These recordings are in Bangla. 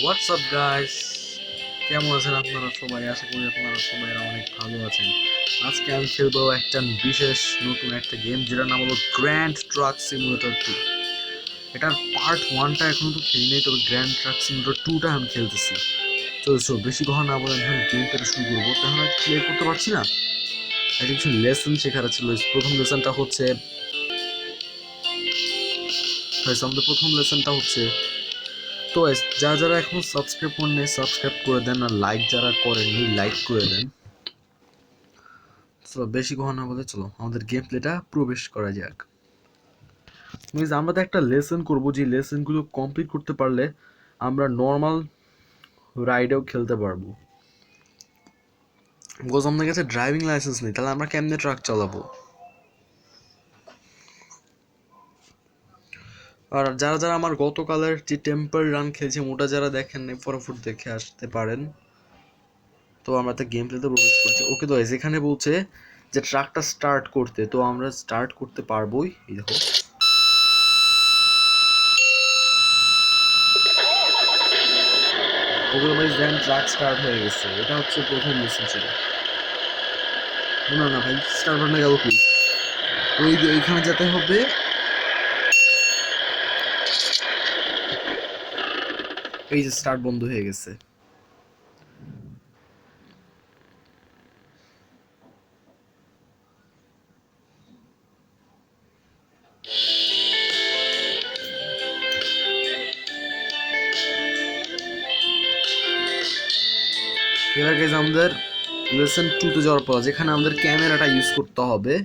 হোয়াটসঅ্যাপ গাইস, কেমন আছেন আপনারা সবাই? আশা করি আপনারা সবাই অনেক ভালো আছেন। আজকে আমি খেলবো একটা বিশেষ নতুন একটা গেম, যেটার নাম হলো গ্র্যান্ড ট্রাক সিমুলেটর 2। এটার পার্ট 1টা এখন তো খেলি নেই, তবে গ্র্যান্ড ট্রাক সিমুলেটর 2টা আমি খেলতেছি। চলছো বেশি কথা না বলে এখন গেম প্লে শুরু করবো। তখন আমি প্লে করতে পারছি না, একটা কিছু লেসন শেখার ছিল। প্রথম লেসনটা হচ্ছে আমাদের প্রথম লেসনটা হচ্ছে তো যারা যারা এখনো সাবস্ক্রাইব করেন সাবস্ক্রাইব করে দেন, আর লাইক যারা করেননি লাইক করে দেন। চলো বেশি কথা না বলে চলো আমাদের গেম প্লেটা প্রবেশ করা যাক। আমরা তো একটা লেসন করবো, যে লেসনগুলো কমপ্লিট করতে পারলে আমরা নর্মাল রাইডেও খেলতে পারবো। বিকজ আমাদের কাছে ড্রাইভিং লাইসেন্স নেই, তাহলে আমরা কেমনে ট্রাক চালাবো? আর যারা যারা আমার গতকালের যে টেম্পল রান খেলছে ওটা যারা দেখেন নাই, ফটাফট দেখে আসতে পারেন। তো আমরা তো গেম প্লেতে প্রবেশ করছি। ওকে, তো এখানে বলছে যে ট্রাকটা স্টার্ট করতে, তো আমরা স্টার্ট করতে পারবোই। এই দেখো, ওকে ভাই, দেন ট্রাক স্টার্ট হয়ে গেছে। এটা হচ্ছে প্রথম লেসন ছিল। না না ভাই, স্টার্ট হয়ে গেল কি? ওই যে ওইখানে যেতে হবে। এই যে স্টার্ট বন্ধ হয়ে গেছে। এবার গেছে আমাদের লেসন 2 তে যাওয়ার পর, যেখানে আমাদের ক্যামেরাটা ইউজ করতে হবে।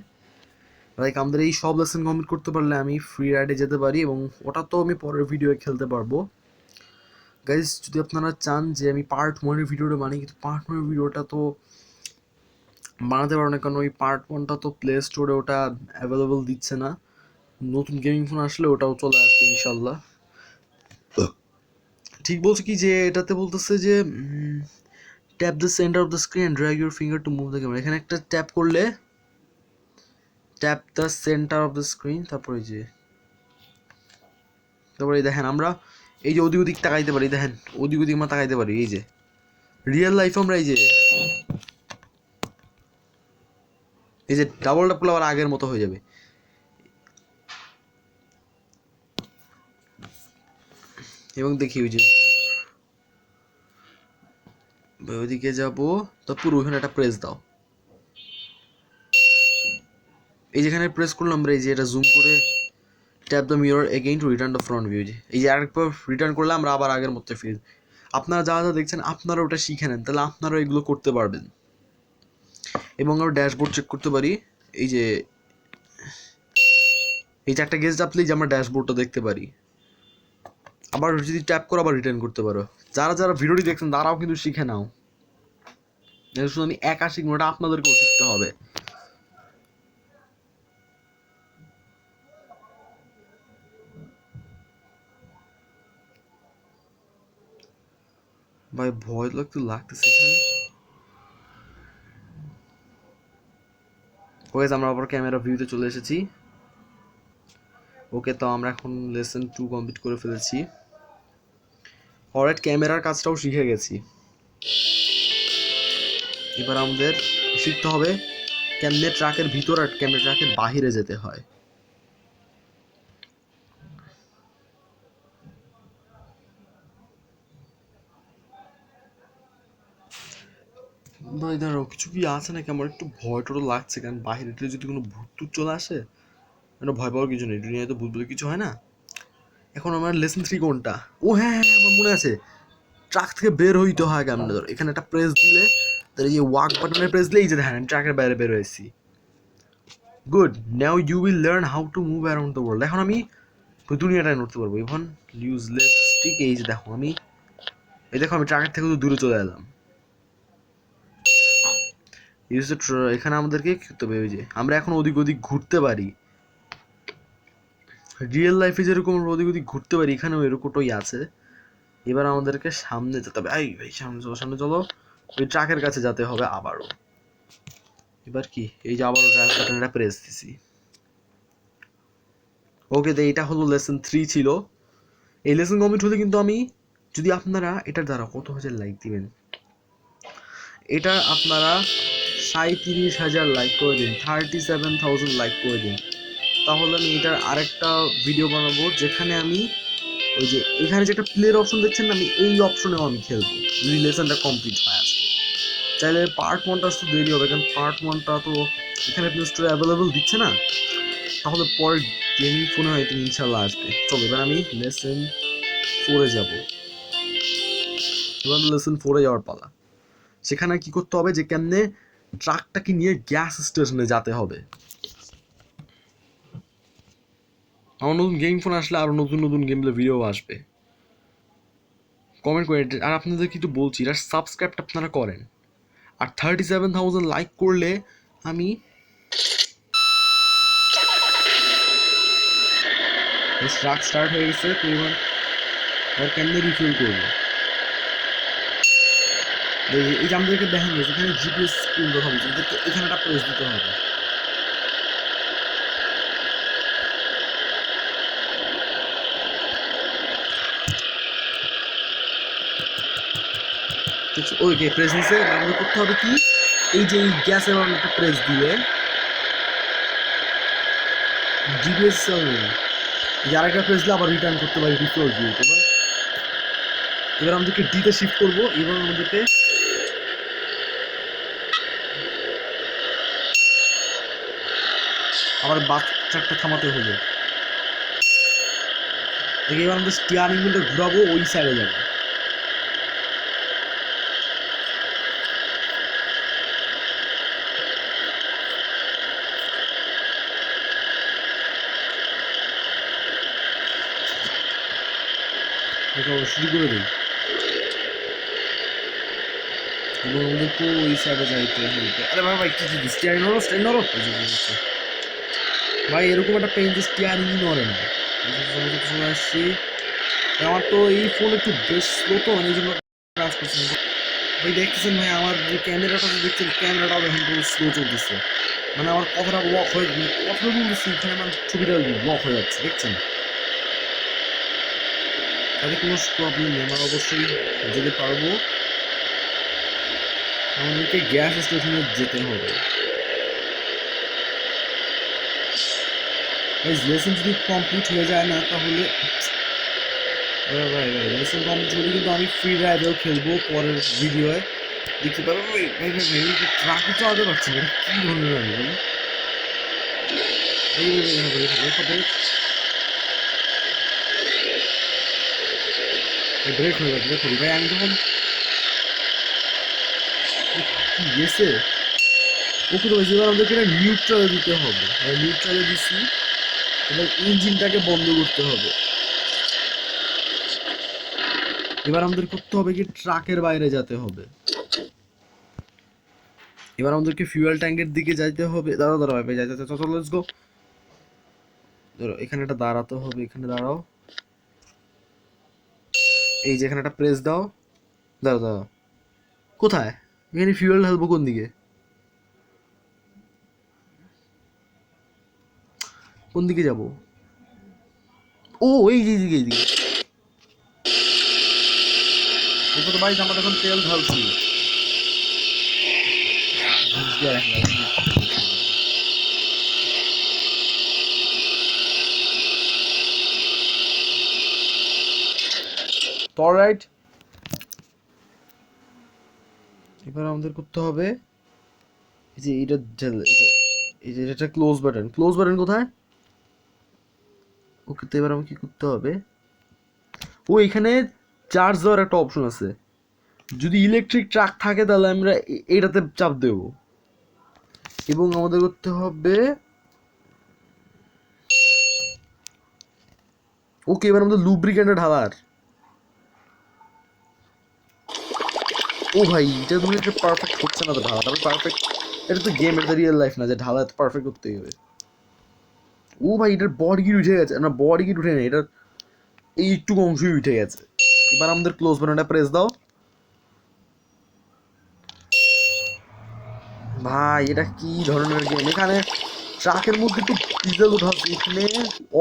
লাইক আমাদের এই সব লেসন কমপ্লিট করতে পারলে আমি ফ্রি রাইডে যেতে পারি, এবং ওটা তো আমি পরের ভিডিওয়ে খেলতে পারবো। গাইজ, যদি আপনারা চান যে আমি পার্ট 1-এর ভিডিওটা বানাই, কিন্তু পার্ট 1-এর ভিডিওটা তো বানাতে পারো না, কারণ ওই পার্ট 1টা তো প্লে স্টোরে ওটা অ্যাভেলেবল দিচ্ছে না। নতুন গেমিং ফোন আসলে ওটাও চলে আসবে ইনশাল্লাহ। ঠিক বলছে কি যে এটাতে বলতেছে যে tap the centre of the screen, drag your finger to move the camera. এখানে একটা ট্যাপ করলে tap the centre of the screen, তারপরে দেখেন আমরা এই যে ওদিক ওদিক তাকাইতে পারি। দেখেন ওদিক ওদিক আমরা তাকাইতে পারি। এই যে রিয়েল লাইফ আমরা এই যে ডাবল ট্যাপ করলে আবার আগের মতো হয়ে যাবে। এবং দেখি ওই যে ওইদিকে যাবো, তারপর ওইখানে একটা প্রেস দাও। এই যেখানে প্রেস করলাম আমরা, এই যে এটা জুম করে tap the mirror again to return the front view. এই যে আরেকবার রিটার্ন করলে আমরা আবার আগের মতো ফিরে। আপনারা যা যা দেখছেন আপনারা ওটা শিখে নেন, তাহলে আপনারা এগুলো করতে পারবেন। এবং আমরা ড্যাশবোর্ড চেক করতে পারি। এই যে একটা গেজ চাপলেই যে আমরা ড্যাশবোর্ডটা দেখতে পারি। আবার যদি ট্যাপ করো আবার রিটার্ন করতে পারো। যারা যারা ভিডিওটি দেখছেন তারাও কিন্তু শিখে নাও। শুধু আমি একা শিখবো, ওটা আপনাদেরকেও শিখতে হবে। ভাই ভয় লাগতেছে এখানে। ওকে, আমরা আবার ক্যামেরা ভিউতে চলে এসেছি। ওকে, তো আমরা এখন লেসন 2 কমপ্লিট করে ফেলেছি। অলরাইট, ক্যামেরার কাজটাও শিখে গেছি। এবার আমাদের শিখতে হবে কেমনে ট্রাকের ভিতর আর কেমনে ট্রাকের বাহিরে যেতে হয়। ভাই দাঁড়াও, কিছু কি আছে নাকি? আমার একটু ভয় টয় লাগছে, কারণ বাহিরে যদি কোনো ভূত চলে আসে। মানে ভয় পাওয়ার কিছু নেই, দুনিয়ায় তো ভূত বলে কিছু হয় না। এখন আমার লেসন 3 কোনটা? ও হ্যাঁ হ্যাঁ, আমার মনে আছে। ট্রাক থেকে বের হইতে হয় কেমনে। ধর এখানে একটা প্রেস দিলে, তার এই যে ওয়াক বাটনে প্রেস দিলে এই যে দেখেন ট্রাকের বাইরে বের হয়েছি। Good, now you will learn how to move around the world. এখন আমি দুনিয়াটায় নড়তে পারবো। এখন ইউজ লেফট স্টিক। এই যে দেখো আমি ট্রাকের থেকে তো দূরে চলে এলাম। এখানে আমাদেরকে কি করতে হবে? ওই যে আমরা এখন ওদিক ওদিক ঘুরতে পারি। রিয়েল লাইফে যেরকম আমরা ওদিক ওদিক ঘুরতে পারি, এখানেও এরকমটাই আছে। এবার আমাদেরকে সামনে যেতে হবে। এই ভাই, সামনে চলো। ওই ট্রাকের কাছে যেতে হবে আবারও। এবার কি, এই যে আবারও ড্রাইভ বাটনটা প্রেস দিছি। ওকে, তো এইটা হলো লেসন 3 ছিল। এই লেসন কমপ্লিট হলে কিন্তু আমি যদি আপনারা এটার দ্বারা কত হাজার লাইক দিবেন, এটা আপনারা 37,000 লাইক করে দিন, 37,000 লাইক করে দিন, তাহলে আমি এটার আরেকটা ভিডিও বানাবো যেখানে আমি ওই যে এখানে যে একটা প্লের অপশন দেখছেন না, আমি এই অপশনেও আমি খেলবো যদি লেসনটা কমপ্লিট হয় আজকে। চাইলে পার্ট 1টা আসতে দেরি হবে, কারণ পার্ট 1টা তো এখানে প্লে স্টোরে অ্যাভেলেবল দিচ্ছে না, তাহলে পরে গেমিং ফোনে হয়তো ইনশাল্লাহ আসবে। চলো এবার আমি লেসন 4-এ যাবো। এবার লেসন 4-এ যাওয়ার পালা। সেখানে কি করতে হবে, যে কেমনে ট্রাকটাকে নিয়ে গ্যাস স্টেশনে যেতে হবে। আমার নতুন গেম ফোন আসলে আরও নতুন নতুন গেমগুলো ভিডিও আসবে, কমেন্ট করে। আর আপনাদের কিন্তু বলছি, এটা সাবস্ক্রাইবটা আপনারা করেন, আর 37,000 লাইক করলে আমি ট্রাক স্টার্ট হয়ে গেছে। তো এবার কেমনে রিফিল করবো, এই যে আমাদেরকে দেখা গেছে এখানে জিপিএস স্ক্রিন কথা বলছে, এখানে একটা প্রেস দিতে হবে। ওকে প্রেস দিছে, আমাদের করতে হবে কি, এই যে এই গ্যাসের একটা প্রেস দিয়ে জিপিএস আরেকটা প্রেস দিলে আবার রিটার্ন করতে পারি, রিফিল দিয়ে। এবার আমাদেরকে ডিতে শিফট করবো। এবার আমাদেরকে আবার বাচ্চাটা থামাতে হলো। এবার আমাদের স্টিয়ারিং হুইলটা ঘুরাবো, ওই সাইডে যাবো। শুরু করে দিই এবং আমাদেরকে ওই সাইডে যাইতে হইতে। আরে ভাই ভাই কি স্টিয়ারিং নরো, স্টিয়ারিং নরো ভাই, এরকম একটা পেন যে স্টিয়ারিংই নড়ে না। চলে আসছি। আমার তো এই ফোন একটু বেশ স্লো, তো এই জন্য কাজ করছে না ভাই। দেখতেছেন ভাই, আমার যে ক্যামেরাটা দেখছেন, ক্যামেরাটাও এখন পুরো স্লো চলতেছে। মানে আমার কথাটা ব্লক হয়ে, কথা বলতেছি এখানে আমার ছবিটা ব্লক হয়ে যাচ্ছে, দেখছেন। তাহলে কোনো প্রবলেম নেই, আমরা অবশ্যই যেতে পারবো। আমাদেরকে গ্যাস স্টেশনে যেতে হবে। লেসন যদি কমপ্লিট হয়ে যায় না, তাহলে ভাই লেসন কমপ্লিট হলে কিন্তু আমি ফ্রি রাইডেও খেলবো পরের ভিডিওয়ে, দেখতে পারবো। ভাই ভাই ভাই ভাই ট্রাকে চালাতে পারছি না, কি ধরনের আমি বলি। ব্রেক হয়ে যাবে, ব্রেক হবে ভাই। আমি যখন কি গেছে ওকে তো এবার আমাদেরকে এটা নিউট্রালে দিতে হবে। নিউট্রালে দিচ্ছি, এবার ইঞ্জিনটাকে বন্ধ করতে হবে। এবার আমাদের করতে হবে কি, ট্রাকের বাইরে যেতে হবে। এবার আমাদেরকে ফিউয়েল ট্যাঙ্কের দিকে যাইতে হবে। দাঁড়াও দাঁড়াও ভাই, যাইতে চলো, লেটস গো। ধরো এখানে একটা দাঁড়াতে হবে, এখানে দাঁড়াও। এই যে এখানে একটা প্রেস দাও। দাঁড়াও দাঁড়াও, কোথায় এখানে ফিউয়েল ঢালবো, কোন দিকে, কোন দিকে যাবো? ও এই যে এইদিকে, এইদিকে। এরপর তো ভাই আমরা এখন তেল ঢালছি। অলরাইট, এবার আমাদের করতে হবে এই যে এটা, এই যে এটা ক্লোজ বাটন, ক্লোজ বাটন কোথায়? ওকে, তো এবার আমাকে কি করতে হবে, ও এখানে চার্জ দেওয়ার একটা অপশন আছে। যদি ইলেকট্রিক ট্রাক থাকে তাহলে আমরা এটাতে চাপ দেব। এবং আমাদের করতে হবে, ওকে এবার আমাদের লুব্রিকেন্টটা ঢালার। ও ভাই, এটা তুমি একটা পারফেক্ট হচ্ছে না তো ঢালা, তারপর পারফেক্ট। এটা তো গেম, এটা রিয়েল লাইফ না যে ঢালা এত পারফেক্ট করতেই হবে। ও ভাই, এটার বডি গিট উঠে গেছে না, বডি গিট উঠে নেই, এটার এইটুকু অংশই উঠে গেছে। এবার আমাদের ক্লোজ বাটনটা প্রেস দাও। ভাই এটা কি ধরনের গেম, এখানে ট্রাকের মধ্যে তো ডিজেল ঢালছে, এখানে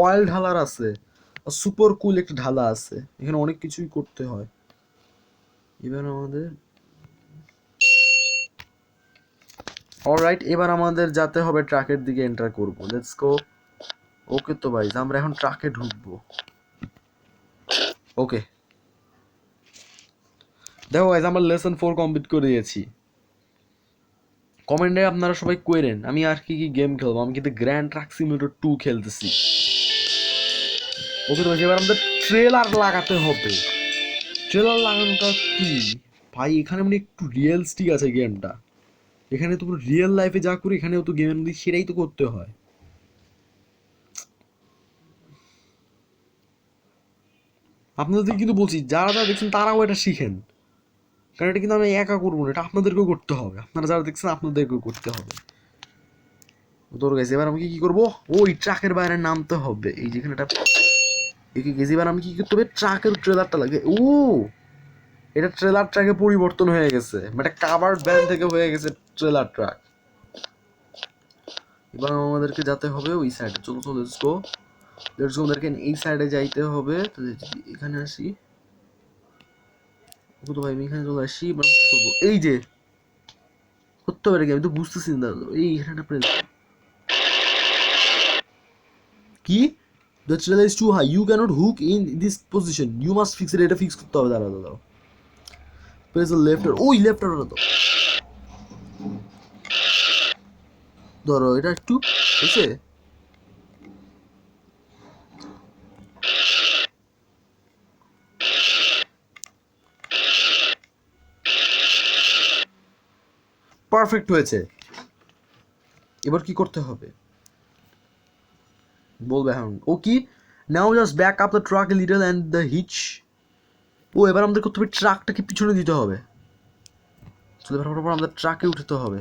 অয়েল ঢালার আছে, সুপার কুল একটা ঢালা আছে, এখানে অনেক কিছুই করতে হয়। এবার আমাদের অলরাইট, এবার আমাদের যেতে হবে ট্রাকের দিকে এন্টার করব। Let's go. ওকে তো ভাই, আমরা এখন ট্রাকে ঢুকবো। ওকে, দেখো গাইজ আমরা লেসন 4 কমপ্লিট করে দিয়েছি। কমেন্টে আপনারা সবাই কইরেন আমি আর কি কি গেম খেলবো। আমি কিন্তু গ্র্যান্ড ট্রাক সিমিউলেটর 2 খেলতেছি। ওকে তো এবার আমাদের ট্রেলার লাগাতে হবে। ট্রেলার লাগানোটা কি ভাই, এখানে মানে একটু রিয়েলিস্টিক আছে গেমটা। এখানে তো পুরো রিয়েল লাইফে যা করি এখানেও তো গেমের মধ্যে সেটাই তো করতে হয়। আপনাদের কিন্তু বলছি যারা যারা দেখছেন তারাও এটা শিখেন, কারণ এটা কিন্তু আমি একা করবো না, এটা আপনাদেরকেও করতে হবে। আপনারা যারা দেখছেন আপনাদেরকেও করতে হবে। তোর গেছে এবার আমি কি করবো, ওই ট্রাকের বাইরে নামতে হবে। এই যেখানে একটা গেছি, এবার আমি কি করতে হবে, ট্রাকের ট্রেলারটা লাগে। ও এটা ট্রেলার ট্রাকে পরিবর্তন হয়ে গেছে, মানে কাভার্ড ভ্যান থেকে হয়ে গেছে ট্রেলার ট্রাক। এবার আমাদেরকে যেতে হবে ওই সাইডে। চলো চলো লেটস গো। আমাদেরকে এই সাইডে যাইতে হবে। এখানে আসি। ও তো ভাই আমি এখানে চলে আসি। এবার কি করবো, এই যে করতে হবে কি আমি তো বুঝতেছি না। এই এখানে প্রেস কি, the trailer is too high, you cannot hook in this position, you must fix it। এটা ফিক্স করতে হবে। দাঁড়াও দাঁড়াও, প্রেস দ্য লেফট, ওই লেফট আর দাও। ধরো এটা একটু হয়েছে। পারফেক্ট হয়েছে। এবার কি করতে হবে বলবে এখন। Okay, now just back up the truck little and the hitch. ও এবার আমাদের করতে হবে ট্রাকটাকে পিছনে দিতে হবে। চলে এবার আমাদের ট্রাকে উঠতে হবে।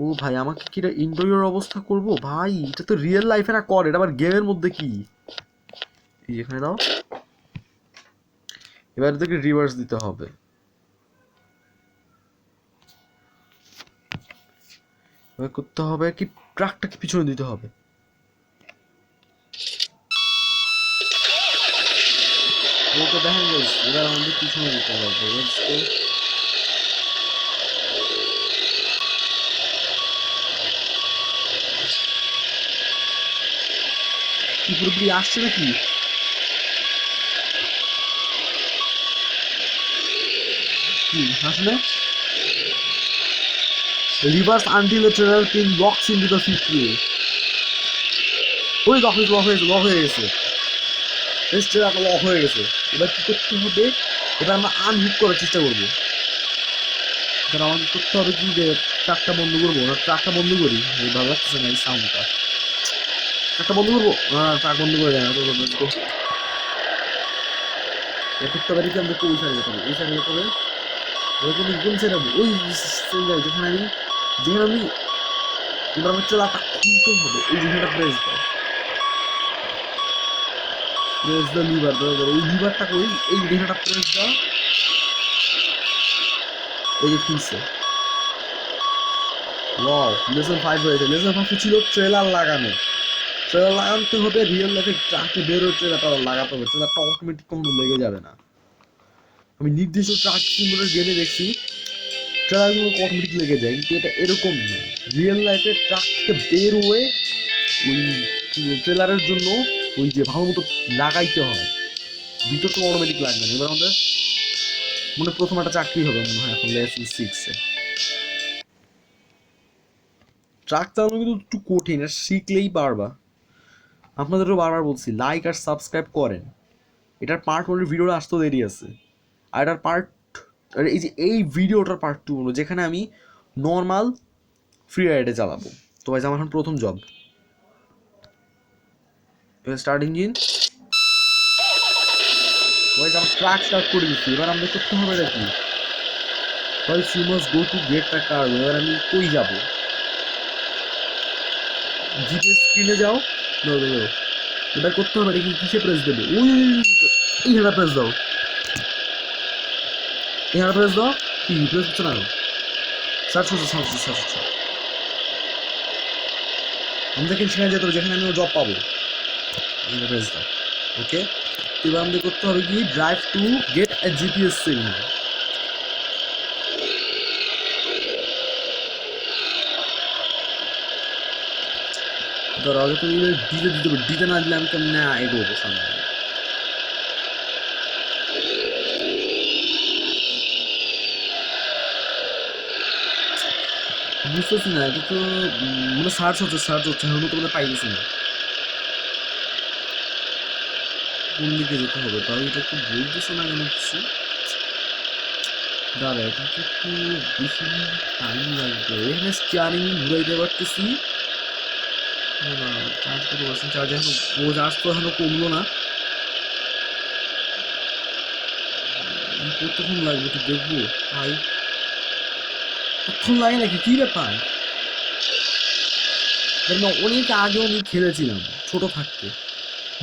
ও ভাই আমাকে কি এটা ইন্টেরিয়র অবস্থা করব ভাই, এটা তো রিয়েল লাইফে না কর, এটা আবার গেমের মধ্যে কি। এই এখানে দাও। এবার এদেরকে রিভার্স দিতে হবে। এবার করতে হবে কি, ট্রাকটাকে পিছনে দিতে হবে। ওকে দেখেন গাইস, এবার আমাদের পিছনে দিতে হবে। কি পুরোপুরি আসছে নাকি? কি আসলে reverse until the trailer pin locks into the fifth way. ওই লক হয়ে গেছে। ট্রেলারটা লক হয়ে গেছে। এবার কি করতে হবে, এবার আমরা আনহুক করার চেষ্টা করবো। এবার আমাদের করতে হবে কি, যে ট্রাকটা বন্ধ করবো না, ট্রাকটা বন্ধ করি। ভালো লাগতেছে না এই সাউন্ডটা। ট্রাকটা বন্ধ করবো না, ট্রাক বন্ধ করে দেয় না। করতে পারি কি, আমরা ওই সাইডে যেতে হবে। এই সাইডে যেতে হবে। ওরকম কোন সাইডে হবে, ওই যেখানে আমি এবার আমার ট্রেলারটা খুলতে হবে। এই যেখানটা প্রেস দাও, প্রেস দ্য লিভার। ওই লিভারটা কই, এই যেখানটা প্রেস দাও। এই যে খুলছে। ওয়াও, লেসন 5 হয়েছে। লেসন 5 ছিল ট্রেলার লাগানো। ট্রেলার লাগাতে হবে রিয়েল লাইফে, ট্রাকে বেরোয় ট্রেলারটা লাগাতে হবে। ট্রেলারটা অটোমেটিক কোনো লেগে যাবে না। আমি নির্দিষ্ট ট্রাক সিমুলেটর গেমে দেখছি ট্রেলারগুলো অটোমেটিক লেগে যায়, কিন্তু এটা এরকম না। রিয়েল লাইফে ট্রাক থেকে বের হয়ে ওই ট্রেলারের জন্য ওই যে ভালো মতো লাগাইতে হয়। ভিতর তো অটোমেটিক লাগবে না। এবার আমাদের মনে প্রথম একটা চাকরি হবে মনে হয় এখন লেসন 6-এ। ট্রাক চালানো কিন্তু একটু কঠিন, আর শিখলেই পারবা। আপনাদেরও বারবার বলছি লাইক আর সাবস্ক্রাইব করেন। এটার পার্ট 1 ভিডিওটা আসতেও দেরি আছে। আর এটার পার্ট, এই যে এই ভিডিওটার পার্ট 2 যেখানে আমি নর্মাল ফ্রি রাইডে চালাবো। তো ভাই আমার এখন প্রথম জব। Start engine. গাইস আমরা ট্রাক স্টার্ট করে দিচ্ছি। এবার আমরা করতে হবে এটা কি, guys you must go to get the car. এবার আমি কই যাব, জিপিএস স্ক্রিনে যাও। এবার করতে হবে এটা কি, কিসে প্রেস দেবে, ওই এইখানে প্রেস দাও। এখানে প্রেস দাও। কি প্রেস হচ্ছে না, সার্চ হচ্ছে। আমাদেরকে সেখানে যেতে হবে যেখানে আমি জব পাবো। এখানে প্রেস দাও। ওকে এবার আমাদের করতে হবে কি drive to get A GPS signal. ধরো আগে তো ডিজে দিতে হবে, ডিজে না দিলে আমি কেমন এগোবো সামনে। বুঝতেছি না, এটা তো মানে সার্চ হচ্ছে এখন তো মানে পাইতেছি না কোন দিকে যেতে হবে। তাই এটা একটু বলতেছে না কেন কিছু। দাঁড়া, এটাকে একটু বেশি টাইম লাগবে। এখানে স্টিয়ারিং ঘুরাইতে পারতেছি না। চার্জ কত পারছেন? চার্জ এখন চার্জ তো এখনো কমলো না। কতক্ষণ লাগবে একটু দেখবো ভাই। কতক্ষণ লাগে নাকি, কি ব্যাপার? অনেক আগে আমি খেলেছিলাম ছোট থাকতে,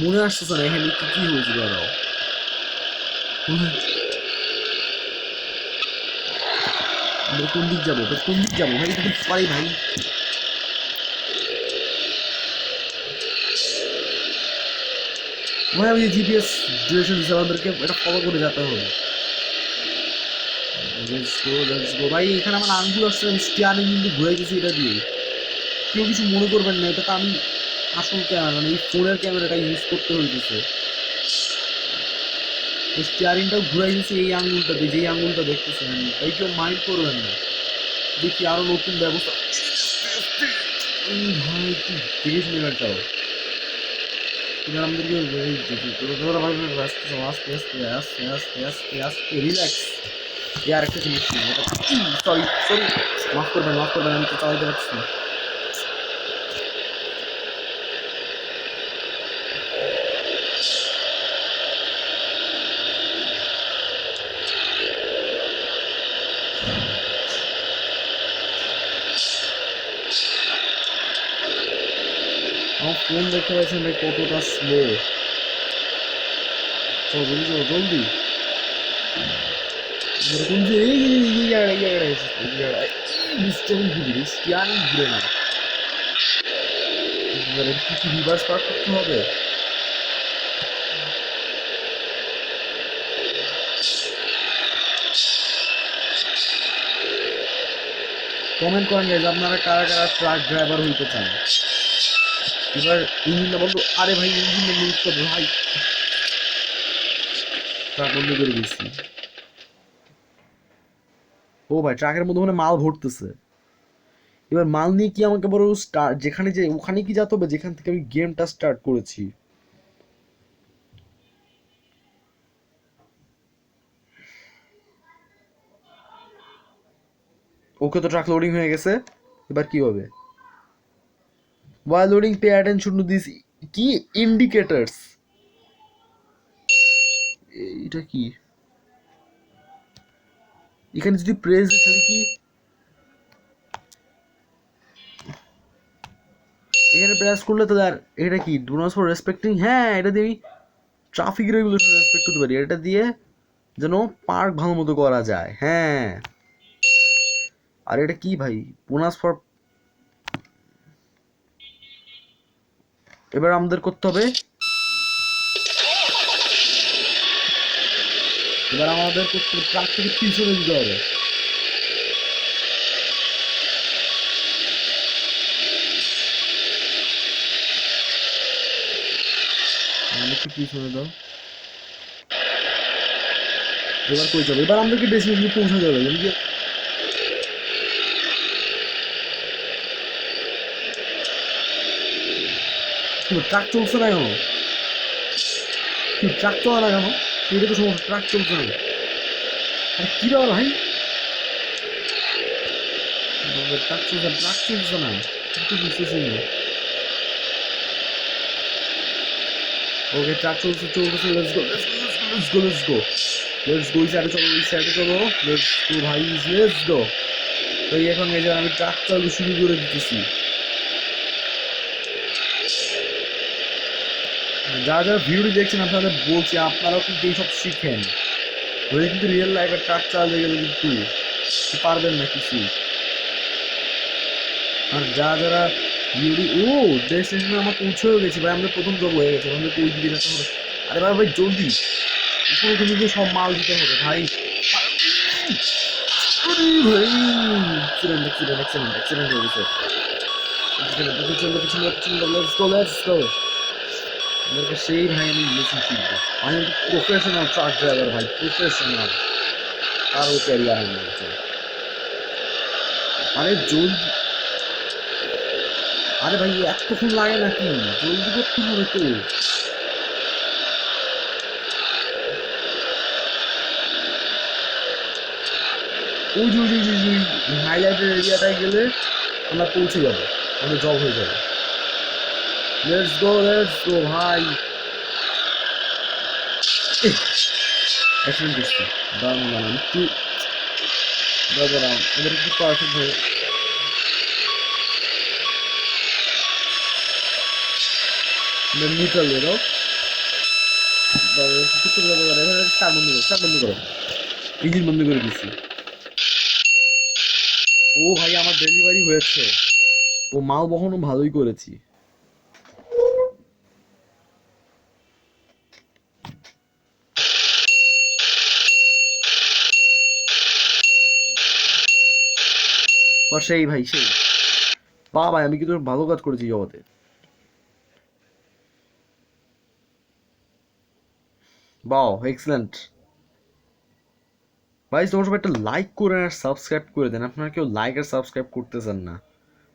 মনে আসতেছে না এখানে কি কি হয়েছিল আরো। আমরা কোন দিক যাবো ভাই? এটা তো পারি ভাই। ভাই আমি জিপিএস ডিরেকশন হিসাবে আমাদেরকে এটা ফলো করে যেতে হবে। লেটস গো ভাই। এখানে আমার আঙ্গুল আসছে, আমি স্টিয়ারিং কিন্তু ঘুরাইতেছি এটা দিয়ে। কেউ কিছু মনে করবেন না, এটা তো আমি আসল ক্যামেরা, মানে এই ফোনের ক্যামেরাটা ইউজ করতে হইতেছে। স্টিয়ারিংটাও ঘুরাই দিচ্ছি এই আঙ্গুলটা দিয়ে, যেই আঙ্গুলটা দেখতেছেন ভাই, কেউ মাইন্ড করবেন না। দেখি আরো নতুন ব্যবস্থা। ভাই একটু দেখে শুনে চাও। এবার আমাদেরকে আস্তে আস্তে আস্তে আস্তে আস্তে আস্তে রিল্যাক্স। এই আরেকটা জিনিস ছিল, সরি সরি, মাফ করবেন আমি তো চালাইতে পারছি না। আমার ফোন দেখতে পাচ্ছেন ভাই কতটা স্লো। চলো জলদি চলো জলদি। এরকম যে এই জায়গাটায় স্টিয়ারিং ঘুরে না। এবারে কি রিভার্স পার্ক করতে হবে? কমেন্ট করেন গাইজ আপনারা কারা কারা ট্রাক ড্রাইভার হইতে চান। এবার ইঞ্জিনটা বন্ধ। আরে ভাই ইঞ্জিনটা মিউট করবে ভাই। ট্রাক বন্ধ করে দিচ্ছি। ও ভাই ট্রাকের মধ্যে মানে মাল ভরতেছে। এবার মাল নিয়ে কি আমাকে বড় স্টার্ট যেখানে যে ওখানে কি যেতে হবে যেখান থেকে আমি গেমটা স্টার্ট করেছি? ওকে তো ট্রাক লোডিং হয়ে গেছে, এবার কি হবে? while loading pay attention to these কি indicators। এটা কি? এখানে যদি প্রেস তাহলে কি এখানে প্রেস করলে তাহলে আর এটা কি ডু নট ফর রেসপেক্টিং? হ্যাঁ এটা দিয়ে আমি ট্রাফিক রেগুলেশন রেসপেক্ট করতে পারি। এটা দিয়ে যেন পার্ক ভালো মতো করা যায়। হ্যাঁ আর এটা কি ভাই বোনাস ফর। এবার আমাদের করতে হবে, ট্রাকটাকে পিছনে দিতে হবে। একটু পিছনে দাও। এবার কই যাবে? এবার আমাদেরকে ডেস্টিনেশনে পৌঁছে যাবে। ট্রাক চলছে না কেন? ট্রাক চলে না কেন? এটা তো সমস্যা, ট্রাক চলছে না। আরে কি ব্যাপার ভাই? ট্রাক চলছে না, একটু বুঝতেছি না। ওকে ট্রাক চলতেছে। লেটস গো এই সাইডে চলো লেটস গো ভাই, লেটস গো। তো এখন এই যে আমি ট্রাক চালু শুরু করে দিতেছি। যারা যারা ভিডিওটি দেখছেন আপনাদের বলছি আপনারাও কিন্তু এইসব শিখেন, ওই কিন্তু রিয়েল লাইফে ট্রাক চালাতে গেলে কিন্তু পারবেন না কিছু। আর যারা ভিডিওটি ডেস্টিনেশনে আমরা পৌঁছেও গেছি ভাই, আমাদের প্রথম জব হয়ে গেছে, আমাদের ওই দিকে যেতে হবে। আরে ভাই ভাই জলদি উপরে তুমি গিয়ে সব মাল দিতে হবে ভাই। আরে ভাই অ্যাক্সিডেন্ট অ্যাক্সিডেন্ট অ্যাক্সিডেন্ট অ্যাক্সিডেন্ট হয়ে গেছে। আমাকে সেই ভাই আমি মেশিন শিখবো, আমি প্রফেশনাল ট্রাক ড্রাইভার ভাই, প্রফেশনাল কারো ক্যারিয়ার আমি বলছি। আরে জলদি, আরে ভাই এতক্ষণ লাগে নাকি, জলদি করতে হবে তো। ওই যে হাইলাইটের এরিয়াটায় গেলে আমরা পৌঁছে যাবো, আমাদের জব হয়ে যাবে। লেটস গো ভাই। অ্যাক্সিডেন্ট করছি, দাঁড়ান দাঁড়ান একটু দাঁড়ান, এদের একটু পারফেক্ট হয়ে নিউট্রাল দিয়ে দাও। স্টার্ট বন্ধ করো, স্টার্ট বন্ধ করো, ইঞ্জিন বন্ধ করে দিচ্ছি। ও ভাই আমার ডেলিভারি হয়েছে, ও মাল বহনও ভালোই করেছি। বা সেই ভাই সেই বা ভাই আমি কিন্তু ভালো কাজ করেছি জগতে। বাও এক্সেলেন্ট ভাই, তোমার সবাই একটা লাইক করে আর সাবস্ক্রাইব করে দেন। আপনারা কেউ লাইক আর সাবস্ক্রাইব করতেছেন না,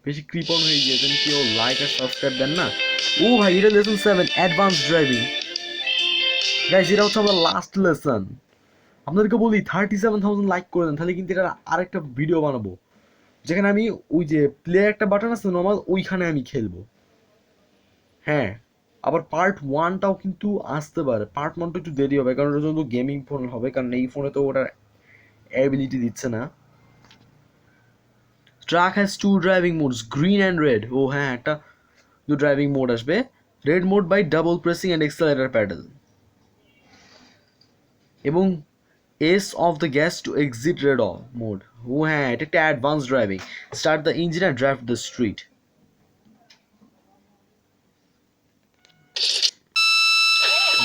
বেশি কৃপণ হয়ে গিয়েছেন, কেউ লাইক আর সাবস্ক্রাইব দেন না। ও ভাই এটা লেসন 7 অ্যাডভান্স ড্রাইভিং গাইস, এটা হচ্ছে আমার লাস্ট লেসন। আপনাদেরকে বলি 37,000 লাইক করে দেন, তাহলে কিন্তু এটা আরেকটা ভিডিও বানাবো যেখানে আমি ওই যে প্লে একটা বাটন আছে নর্মাল, ওইখানে আমি খেলবো। হ্যাঁ, আবার পার্ট 1টাও কিন্তু আসতে পারে, পার্ট 1টা একটু দেরি হবে কারণ ওটা কিন্তু গেমিং ফোন হবে, কারণ এই ফোনে তো ওটার অ্যাবিলিটি দিচ্ছে না। Truck has two driving modes, green and red. ও হ্যাঁ, একটা দু ড্রাইভিং মোড আসবে, red mode by double pressing and accelerator pedal, এবং ease off the gas to exit red off mode. ও হ্যাঁ, এটা একটা advance driving, start the engine and drive the street.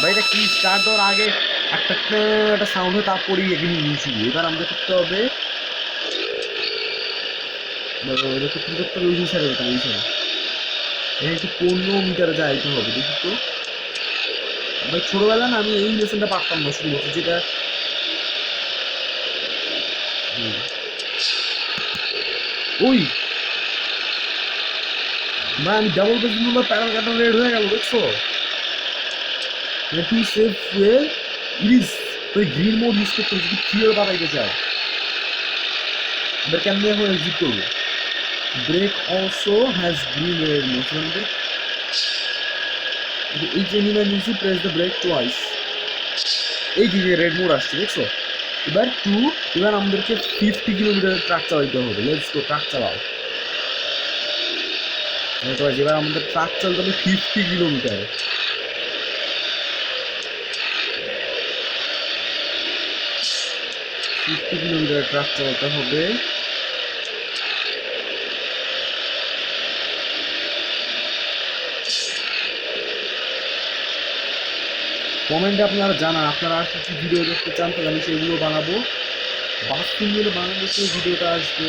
ভাই এটা কি স্টার্ট দেওয়ার আগে একটা একটা সাউন্ড হয়, তারপরেই এখানে নিচু। এবার আমাদের করতে হবে ওই সাইডে যেতাম, ওই সাইডে এখানে একটু 15 মিটারে যাইতে হবে, দেখি তো ভাই। ছোটবেলা না আমি এই লেসনটা পারতাম না শুরু করতে, যেটা ওই ভাই আমি ডাবল বেসিং নম্বর প্যারাল কাটা রেড হয়ে গেল, দেখছো? টু সেভ ফুয়েল ইজ তুই গ্রিন মোড ইউজ করতে যদি ফিউয়েল বাড়াইতে চাও, এবার কেমন এখন এক্সিট করবো। Brake also has green red mode, এই যে emergency press the brake twice, এই যে রেড মোড আসছে দেখছো। এবার আমাদেরকে 50 কিলোমিটারের ট্রাক চালাইতে হবে। লেটস গো, ট্রাক চালাও। এবার আমাদের ট্রাক চালাতে হবে 50 কিলোমিটার। 50 কিলোমিটার ট্রাক চালাতে হবে। কমেন্টে আপনারা জানান আপনারা আর কিছু ভিডিও দেখতে চান, তাহলে আমি সেগুলো বানাবো। বাথরুমগুলো বাংলাদেশের ভিডিওটা আসবে,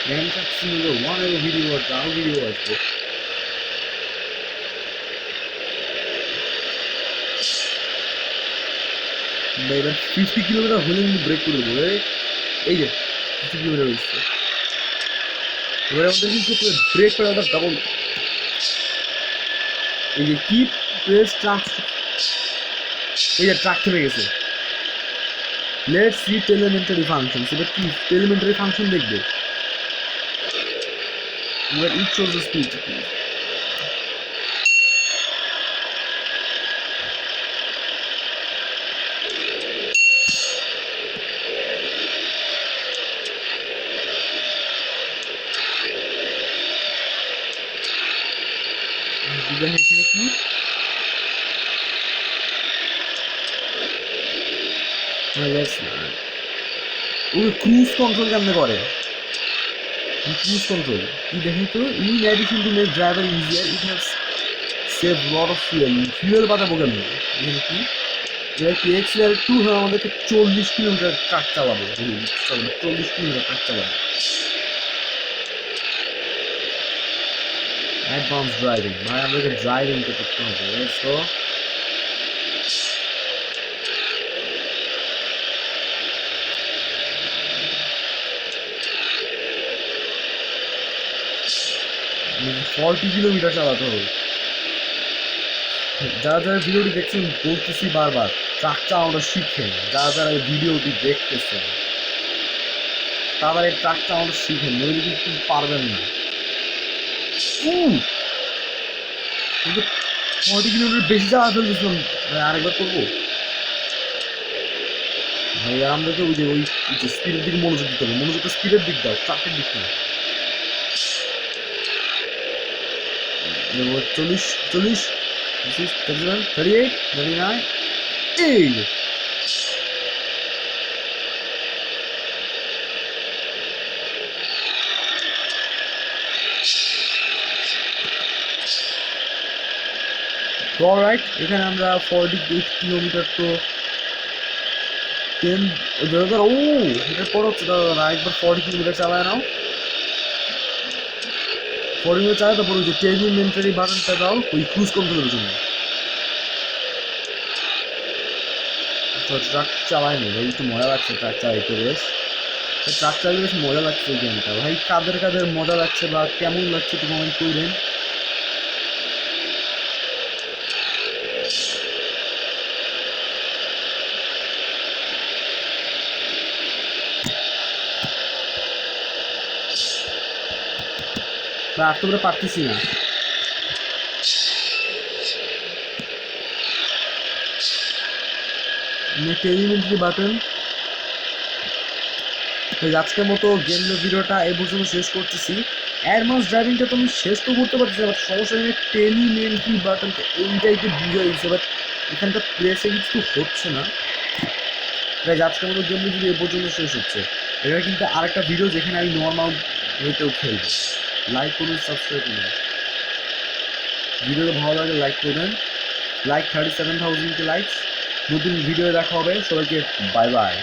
গ্র্যান্ড কাটসিনগুলো 1 ভিডিও আসবে, আরও ভিডিও আসবে। এবার 50 কিলোমিটার হলে কিন্তু ব্রেক করে দেবো। এই যে 50 কিলোমিটার হচ্ছে, এবার আমাদের কিন্তু ব্রেক করে ডাবল, এই যে কি প্রেস ট্রাক, এই যে ট্রাক থেমে গেছে। লেটস সি টেলিমেন্টারি ফাংশন, এবার কি টেলিমেন্টারি ফাংশন দেখবে। এবার ইট শোজ দ্য স্পিড, এখানে কি ক্রুজ কন্ট্রোল কেমনে করে, ক্রুজ কন্ট্রোল কি দেখি তো। In addition to make driver easier it has save lot of fuel, fuel বাঁচাবো কেমনে, এখানে কি যেটা কি এক্সিলার 2 হ্যাঁ আমাদেরকে 40 কিলোমিটার ট্রাক চালাবে, 40 কিলোমিটার ট্রাক চালাবে। অ্যাডভান্স ড্রাইভিং ভাই, আমাদেরকে ড্রাইভিংটা করতে হবে। Let's go. ফর্টি কিলোমিটার চালাতে হবে। যারা যারা ভিডিওটি দেখছেন বলতেছি বারবার, ট্রাক চালানোটা শিখেন। যারা যারা এই ভিডিওটি দেখতেছেন তারা এই ট্রাক চালানোটা শিখেন, নইলে কিন্তু পারবেন না। কিন্তু 40 কিলোমিটার বেশি চালাতে ফেলতেছিলাম। আরেকবার করবো ভাই, আর আমাদেরকে ওই যে স্পিডের দিকে মনোযোগ দিতে হবে। মনোযোগটা স্পিডের দিক দাও, ট্রাকের দিক না। 40 40 31 38 39 এই অলরাইট। এখানে আমরা 48 কিলোমিটার তো 10 দাদা। ও এটার পর হচ্ছে দাদা একবার 40 কিলোমিটার চালায় নাও। 40 কিলোমিটার চালায়, তারপর ওই যে টেলিমেন্টারি বাটনটা দাও ওই ক্রুজ কন্ট্রোলের জন্য। তো ট্রাক চালায় নি ভাই, একটু মজা লাগছে ট্রাক চালাইতে বেশ। ট্রাক চালাতে বেশ মজা লাগছে এই গেমটা ভাই। কাদের কাদের মজা লাগছে বা কেমন লাগছে একটু কমেন্ট করবেন। বা আসতে করে পারতেছি না। টেলিমেন্টারি বাটন। আজকের মতো গেম ভিডিওটা এই পর্যন্ত শেষ করতেছি। অ্যাডভান্স ড্রাইভিংটা তো আমি শেষ তো করতে পারতেছি, বাট সমস্যা নেই। টেলিমেন্টারি বাটনটা এইটাই তো বুঝে দিচ্ছে, বাট এখানটা প্লেসে কিছু হচ্ছে না। গাইজ আজকের মতো গেম ভিডিও এই পর্যন্ত শেষ হচ্ছে। এটা কিন্তু আরেকটা ভিডিও যেখানে আমি নর্মাল ওয়েতেও খেলবো। লাইক করুন, সাবস্ক্রাইব করুন। ভিডিওটা ভালো লাগে লাইক করবেন। Like 37,000 likes. নতুন ভিডিও দেখা হবে। সবাইকে বাই বাই।